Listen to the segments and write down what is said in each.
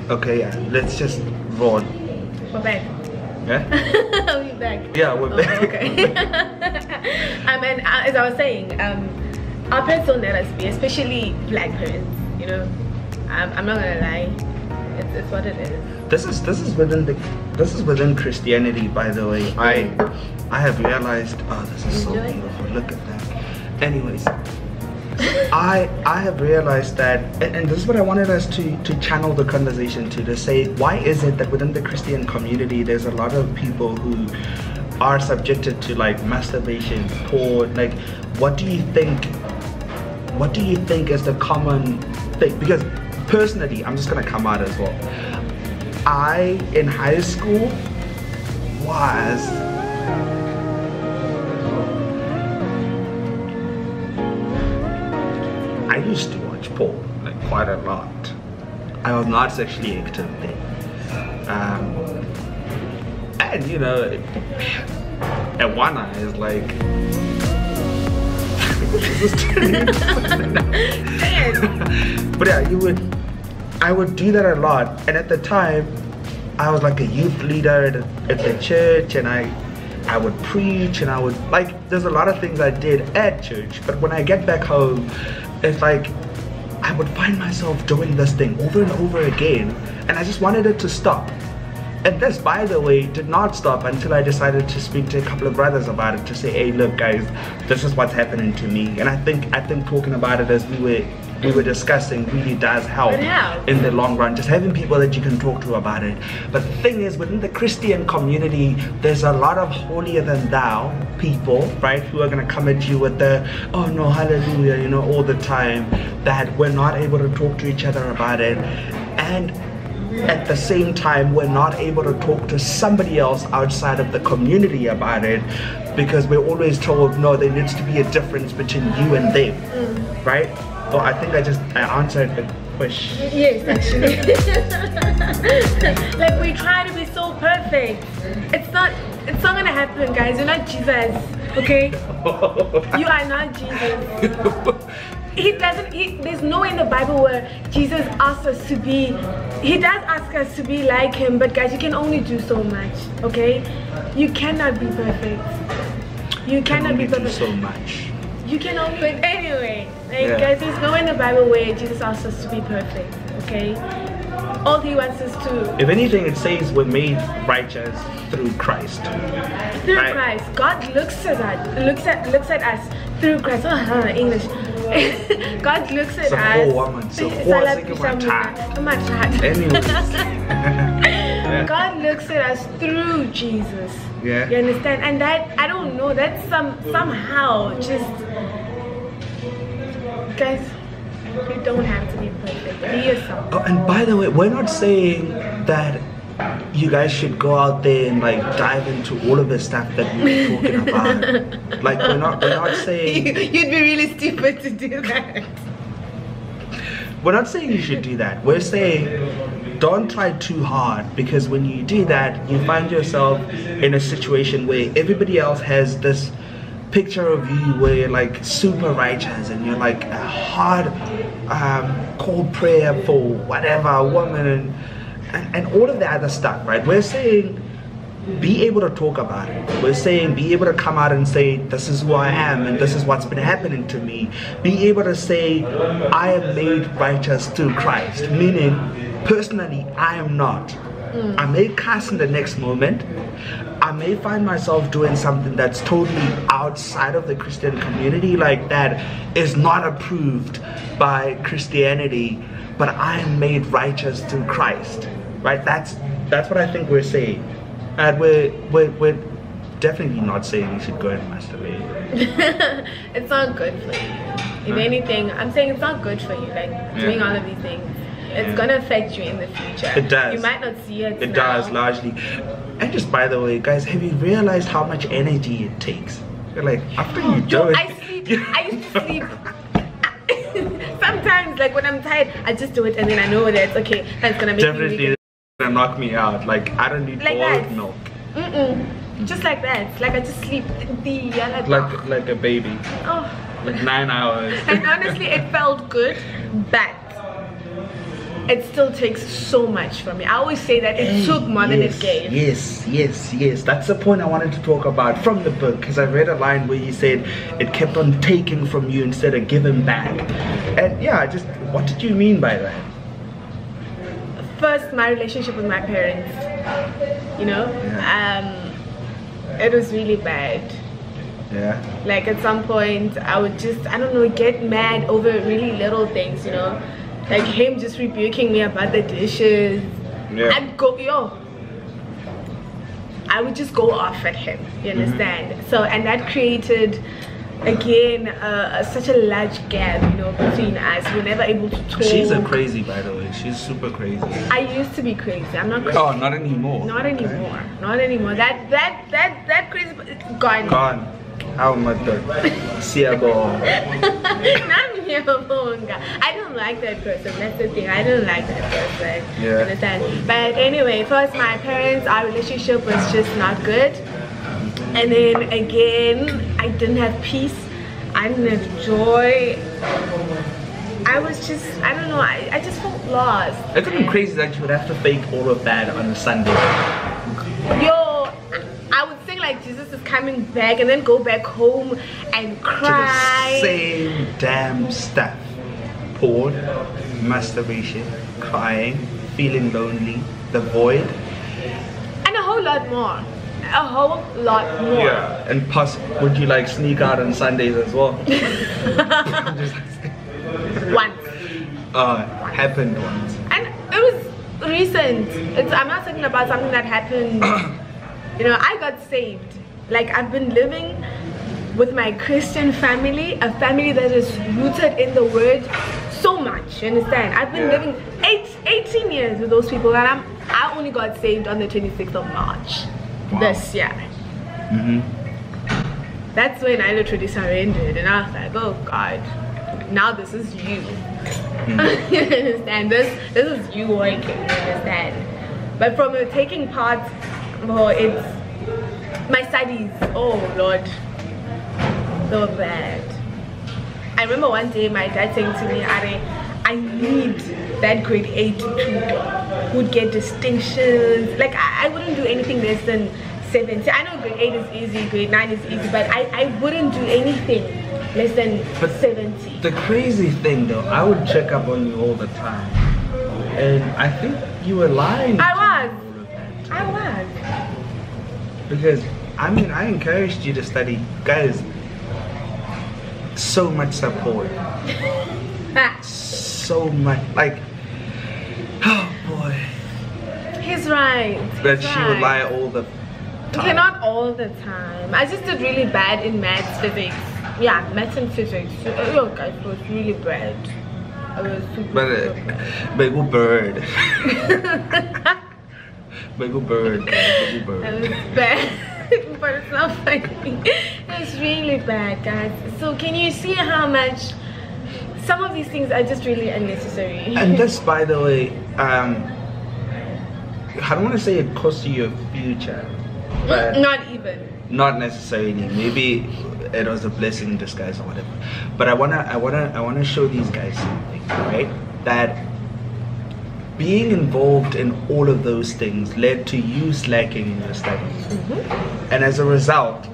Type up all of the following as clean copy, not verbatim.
Okay, yeah. Let's just roll. We're back. Yeah? We're back. Yeah, we're back. Okay. And as I was saying, our parents don't let us be, especially black parents. You know, I'm not gonna lie. It's what it is. This is within Christianity, by the way. I have realized. Oh, this is so beautiful. Look at that. Anyways. I have realized that, and this is what I wanted us to channel the conversation to say, why is it that within the Christian community there's a lot of people who are subjected to like masturbation, porn? Like, what do you think is the common thing? Because personally, I'm just gonna come out as well. I, in high school, was I used to watch porn, like quite a lot. I was not sexually active then. And you know, at one eye is like, but yeah, I would do that a lot. And at the time, I was like a youth leader at the church, and I would preach, and I would, like, there's a lot of things I did at church, but when I get back home, it's like I would find myself doing this thing over and over again, and I just wanted it to stop. And this, by the way, did not stop until I decided to speak to a couple of brothers about it, to say, hey, look guys, this is what's happening to me. And I think talking about it as we were discussing really does help in the long run, just having people that you can talk to about it. But the thing is, within the Christian community, there's a lot of holier than thou people, right, who are going to come at you with the, oh no, hallelujah, you know, all the time, that we're not able to talk to each other about it. And at the same time, we're not able to talk to somebody else outside of the community about it, because we're always told, no, there needs to be a difference between you and them, right? Oh, I think I answered the question. Yes, actually. Like, we try to be so perfect. It's not gonna happen, guys. You're not Jesus, okay? You are not Jesus. There's nowhere in the Bible where Jesus asks us to be. He does ask us to be like him, but guys, you can only do so much, okay? You cannot be perfect. You cannot be perfect. So much. You can only, but anyway, like, guys, there's nowhere in the Bible where Jesus asks us to be perfect, okay? All he wants us to, if anything, it says we're made righteous through Christ. Through Christ. God looks at us through Christ. English. God looks at us. God looks at us through Jesus. Yeah. You understand? And that, I don't know, that's somehow just, guys, you don't have to be perfect. Be yourself. Oh, and by the way, we're not saying that you guys should go out there and like dive into all of the stuff that we're talking about. Like, we're not saying you'd be really stupid to do that. We're not saying you should do that. We're saying don't try too hard, because when you do that, you find yourself in a situation where everybody else has this picture of you where you're like super righteous and you're like a hard cold prayer for whatever, a woman, and all of the other stuff, right? We're saying be able to talk about it. We're saying be able to come out and say, this is who I am and this is what's been happening to me. Be able to say, I am made righteous through Christ, meaning personally I am not. I may cuss in the next moment. I may find myself doing something that's totally outside of the Christian community, like that is not approved by Christianity, but I am made righteous through Christ, right? That's what I think we're saying. And we're definitely not saying you should go and masturbate. It's not good for you. If anything, I'm saying it's not good for you, like doing all of these things. It's gonna affect you in the future. It does. You might not see it. It does, largely. And just by the way, guys, have you realized how much energy it takes? You're like, after you do it. I used to sleep. Sometimes, like when I'm tired, I just do it and then I know that it's okay. That's gonna make definitely gonna knock me out. Like, I don't need boiled milk. Just like that. Like I just sleep. Like a baby. Oh. Like 9 hours. And honestly, it felt good, but it still takes so much from me. I always say that it took more than it gave. Yes. That's the point I wanted to talk about from the book, because I read a line where he said it kept on taking from you instead of giving back. And yeah, what did you mean by that? First, my relationship with my parents, you know, it was really bad. Yeah. Like at some point I would just, I don't know, get mad over really little things, you know, like him just rebuking me about the dishes. I'd go, I would just go off at him, you understand? So, and that created again such a large gap, you know, between us. We're never able to talk. She's a crazy, by the way. She's super crazy. I used to be crazy. I'm not crazy. Oh, not anymore. Not anymore. Not anymore. That crazy, it's gone. Gone. How much? Siabo. I don't like that person. That's the thing. I don't like that person. Yeah. Understand? But anyway, first my parents, our relationship was just not good. And then again, I didn't have peace. I didn't have joy. I was just, I don't know, I just felt lost. It's even crazy that you would have to fake all of that on a Sunday. Yo, I would sing like Jesus is coming back and then go back home and cry. To the same damn stuff. Porn, masturbation, crying, feeling lonely, the void. And a whole lot more. A whole lot more. Yeah, and would you like sneak out on Sundays as well? Once. Happened once. And it was recent. I'm not talking about something that happened. You know, I got saved. Like, I've been living with my Christian family, a family that is rooted in the word so much, you understand? I've been living 18 years with those people, and I only got saved on the 26th of March this year. That's when I literally surrendered, and I was like, oh God, now this is you. You understand? This is you working, you understand? But from taking part, well, it's my studies, oh Lord, they were bad. I remember one day my dad saying to me, Are, I need that grade 8 tutor who would get distinctions. Like I wouldn't do anything less than 70. I know grade 8 is easy, grade 9 is easy, but I wouldn't do anything less than 70. The crazy thing though, I would check up on you all the time, and I think you were lying. I was. Because I mean, I encouraged you to study, guys. So much support. So much, like, oh boy. He's right. That she would lie all the time. Okay, not all the time. I just did really bad in maths, physics. Yeah, maths and physics. Oh guys, it was really bad. I was super bad. Bagel bird. Bagel bird. Bagel bird. It was bad. But it's not funny. It's really bad, guys. So can you see how much some of these things are just really unnecessary? And this, by the way, I don't want to say it costs you your future, but not even. Not necessarily. Maybe it was a blessing in disguise or whatever. But I wanna show these guys something, right? That being involved in all of those things led to you slacking in your studies. And as a result,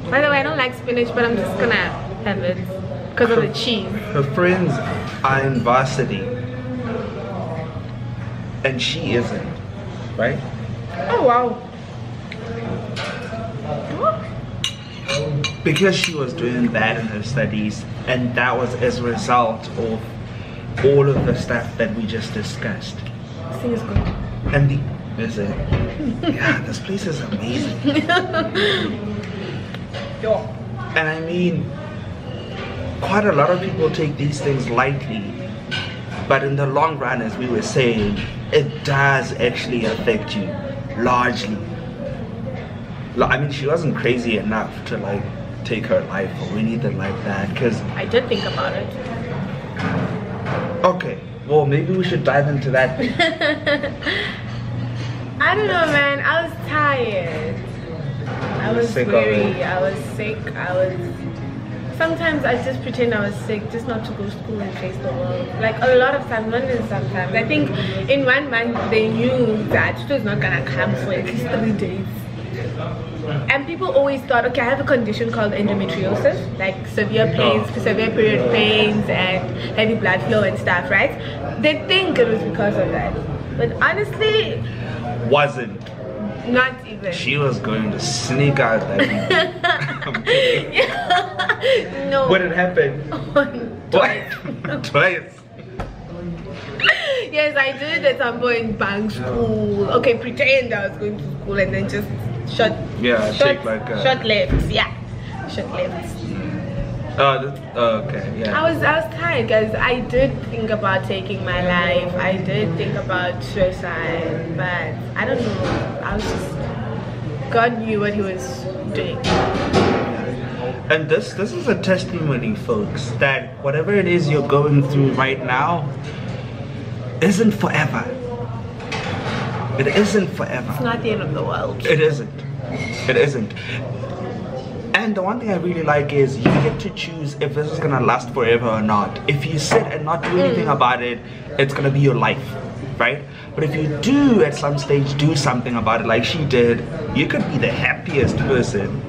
by the way, I don't like spinach, but I'm just gonna have it because of the cheese. Her friends are in varsity and she isn't, right? Oh wow. Because she was doing bad in her studies, and that was as a result of all of the stuff that we just discussed. This thing is good. And yeah, this place is amazing. And I mean, quite a lot of people take these things lightly, but in the long run, as we were saying, it does actually affect you largely. I mean, she wasn't crazy enough to like take her life or anything like that, because I did think about it. Okay, well maybe we should dive into that. I don't know, man. I was tired. I was weary. I was sick. I was Sometimes I just pretend I was sick just not to go to school and face the world. Like a lot of times, not even sometimes. I think in 1 month they knew that it was not gonna come for at least 3 days. And people always thought, okay, I have a condition called endometriosis, like severe pains, severe period pains and heavy blood flow and stuff, right? They think it was because of that. But honestly, wasn't. Not even. She was going to sneak out that evening. Yeah. No. What had happened? Twice. Twice. Yes, I did at some point bank school. Okay, pretend I was going to school and then just short left. Yeah, short left. Okay, yeah. I was tired, guys. I did think about taking my life. I did think about suicide, but I don't know. I was just, God knew what He was doing. And this is a testimony, folks, that whatever it is you're going through right now isn't forever. It isn't forever. It's not the end of the world. It isn't. It isn't. And the one thing I really like is you get to choose if this is gonna last forever or not. If you sit and not do anything about it, it's gonna be your life, right? But if you do at some stage do something about it like she did, you could be the happiest person,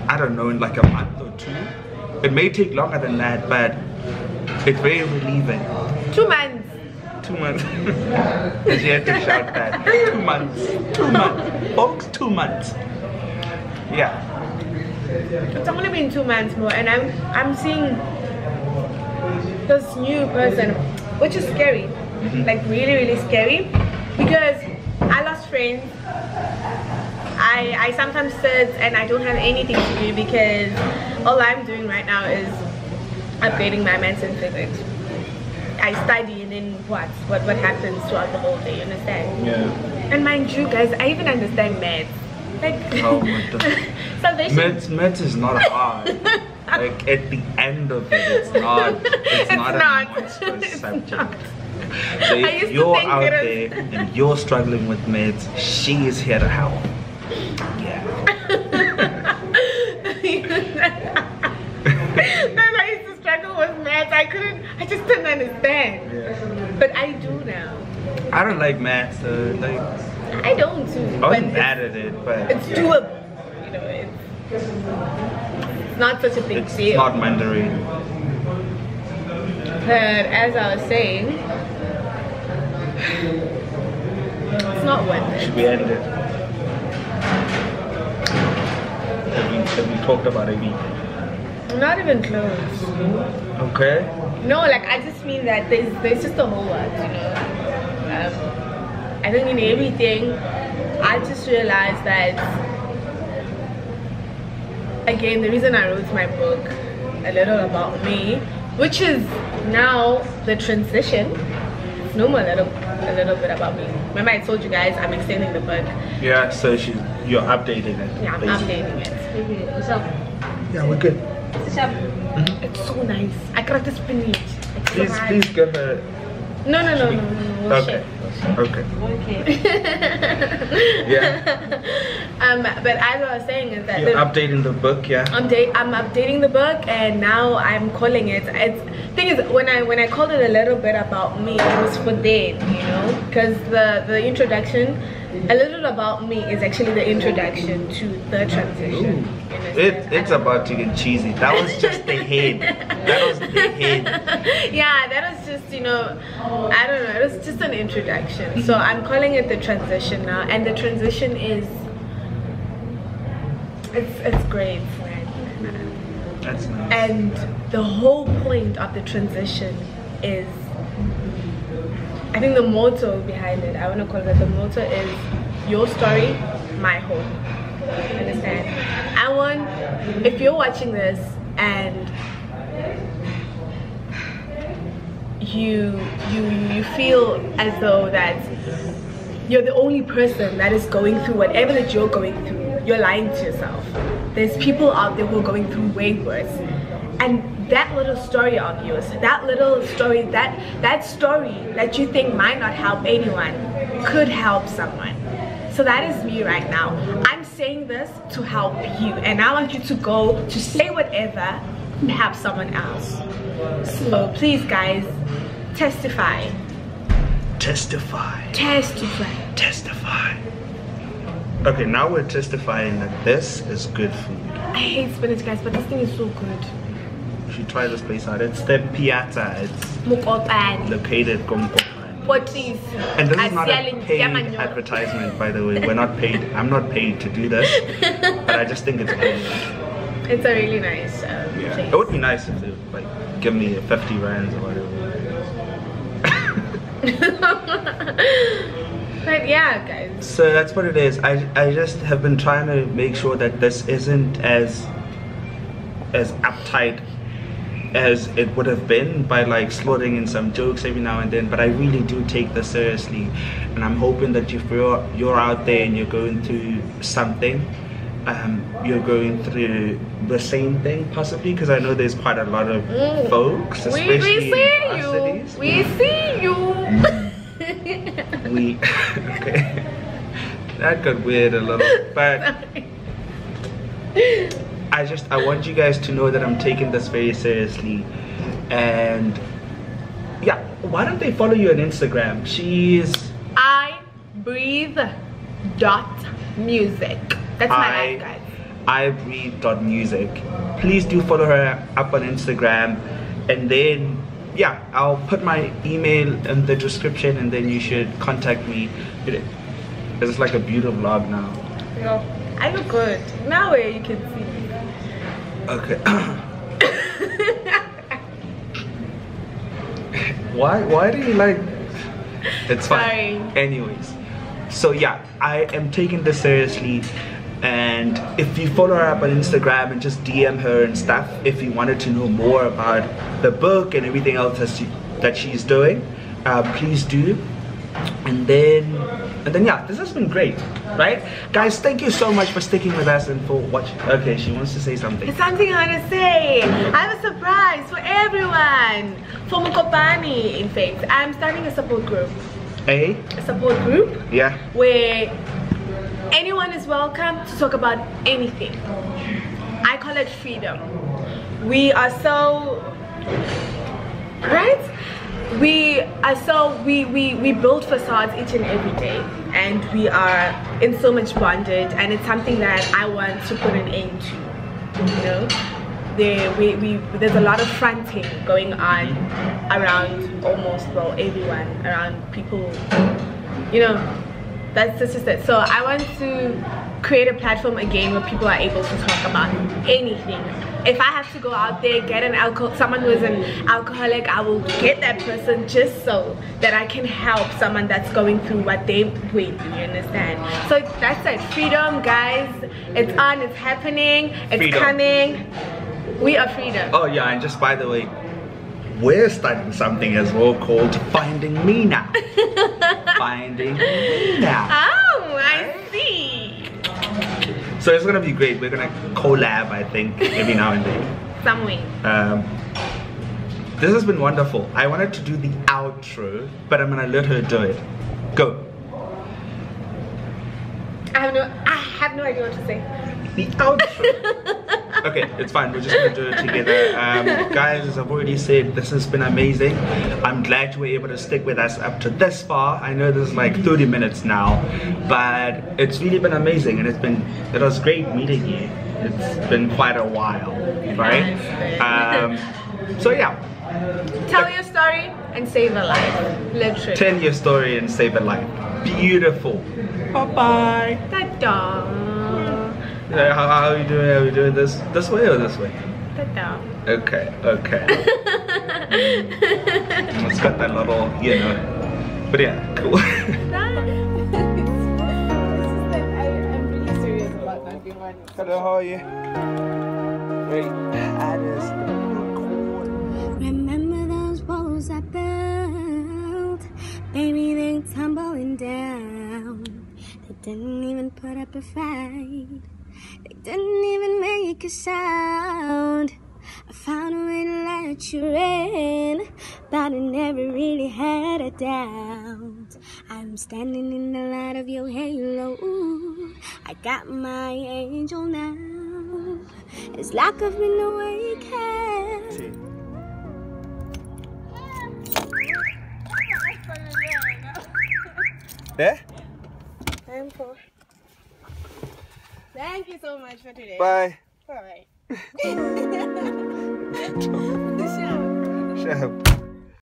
I don't know, in like a month or 2. It may take longer than that, but it's very relieving. 2 months. 2 months. And she had to shout that. 2 months. 2 months. Folks, 2 months. Yeah. It's only been 2 months more, and I'm seeing this new person, which is scary, like really scary, because I lost friends. I sometimes sit and I don't have anything to do because all I'm doing right now is upgrading my maths and physics. I study and then what happens throughout the whole day, you understand? Yeah. And mind you guys, I even understand maths. Like, oh my God. Salvation. Maths is not hard. Like at the end of it, it's not a monstrous subject. So if you're out there and you're struggling with maths, she is here to help. Yeah. Then I used to struggle with maths. I just didn't understand. Yeah. But I do now. I don't like maths, like I don't too. I wasn't bad at it, but it's doable. You know, it's not such a big deal. It's not Mandarin. But as I was saying, it's not worth it. Should we end it? Have we talked about everything? Not even close. Okay. No, like I just mean that there's just a whole lot, you know. I think in everything, I just realized that, again, the reason I wrote my book, A Little About Me, which is now the transition. It's no more a little bit about me. Remember I told you guys I'm extending the book. Yeah, so you're updating it. Yeah, I'm updating it. What's up? Yeah, we're good. What's up? It's so nice. I cracked the spinach. Please give her. No. We'll Okay. share. Okay. Okay. Yeah. But as I was saying is that You're updating the book, yeah. I'm updating the book, and now I'm calling it. Thing is, when I called it A Little Bit About Me, it was for them, you know, because the introduction, A Little About Me, is actually the introduction to the transition. It's about to get cheesy. That was just the head. That was the head. Yeah, that was just, you know, I don't know, it was just an introduction. So I'm calling it the transition now, and the transition is, it's great, right? That's nice. And the whole point of the transition is, I think the motto behind it, I want to call it, the motto is your story, my home. Understand? I want, if you're watching this and you feel as though that you're the only person that is going through whatever that you're going through, you're lying to yourself. There's people out there who are going through way worse. And that little story of yours, that little story, that story that you think might not help anyone, could help someone. So that is me right now. I'm saying this to help you, and I want you to go to say whatever perhaps someone else. So please guys, testify. Testify. Testify. Testify. Okay, now we're testifying that this is good food. I hate spinach guys, but this thing is so good. You should try this place out. It's the Piazza. It's Mukopan. located Komkopan. What please? And this is not a paid advertisement, by the way. We're not paid. I'm not paid to do this, but I just think it's cool. It's a really nice place. It would be nice if they would, like, give me 50 rands or whatever. But yeah, guys. So that's what it is. I just have been trying to make sure that this isn't as uptight as it would have been by like slotting in some jokes every now and then, but I really do take this seriously, and I'm hoping that if you're out there and you're going through something, you're going through the same thing possibly, because I know there's quite a lot of folks, especially in our cities. We see you. Okay, that got weird a little, but I want you guys to know that I'm taking this very seriously. And yeah, why don't they follow you on Instagram? She's ibreathe.music. That's my life, guys. ibreathe.music. Please do follow her up on Instagram, and then yeah, I'll put my email in the description, and then you should contact me. It's like a beautiful vlog now. No, I look good now where you can see. Okay. Why do you like? It's fine. Sorry. Anyways, so yeah, I am taking this seriously, and if you follow her up on Instagram and just DM her and stuff, if you wanted to know more about the book and everything else that she's doing, please do. And then yeah, this has been great, right? Guys, thank you so much for sticking with us and for watching. Okay, she wants to say something. There's something I want to say. I have a surprise for everyone. For Mukopani, in fact. I'm starting a support group. A support group? Yeah. Where anyone is welcome to talk about anything. I call it freedom. We are so... Right? We build facades each and every day, and we are in so much bondage, and it's something that I want to put an end to. You know, there's a lot of fronting going on around everyone, around people. You know, that's just it. So I want to create a platform again where people are able to talk about anything. If I have to go out there, get someone who is an alcoholic, I will get that person just so that I can help someone that's going through what they went through, you understand? So that's it, freedom, guys. It's on, it's happening, it's freedom. Coming. We are freedom. Oh yeah, and just by the way, we're starting something as well called Finding Me Now. Finding Me Now. Oh, I see. So it's gonna be great. We're gonna collab, I think, every now and then. Some way. This has been wonderful. I wanted to do the outro, but I'm gonna let her do it. Go. I have no idea what to say. The outro. Okay, it's fine. We're just gonna do it together. Guys, as I've already said, this has been amazing. I'm glad you were able to stick with us up to this far. I know this is like 30 minutes now, but it's really been amazing, and it was great meeting you. It's been quite a while, right? So yeah. Tell your story and save a life. Literally. Tell your story and save a life. Beautiful. Bye bye. Ta-da. How are you doing? Are we doing this way or this way? Ta-da. Okay. It's got that little, you know. But yeah, cool. I'm really serious about not being one. Hello, how are you? Wait, that is cool. Remember those walls I built? Baby, they tumbling down. They didn't even put up a fight. They didn't even make a sound. I found a way to let you in, but I never really had a doubt. I'm standing in the light of your halo. I got my angel now. It's like I've been awakened. Yeah? I'm full. Thank you so much for today. Bye. All right. Shut up.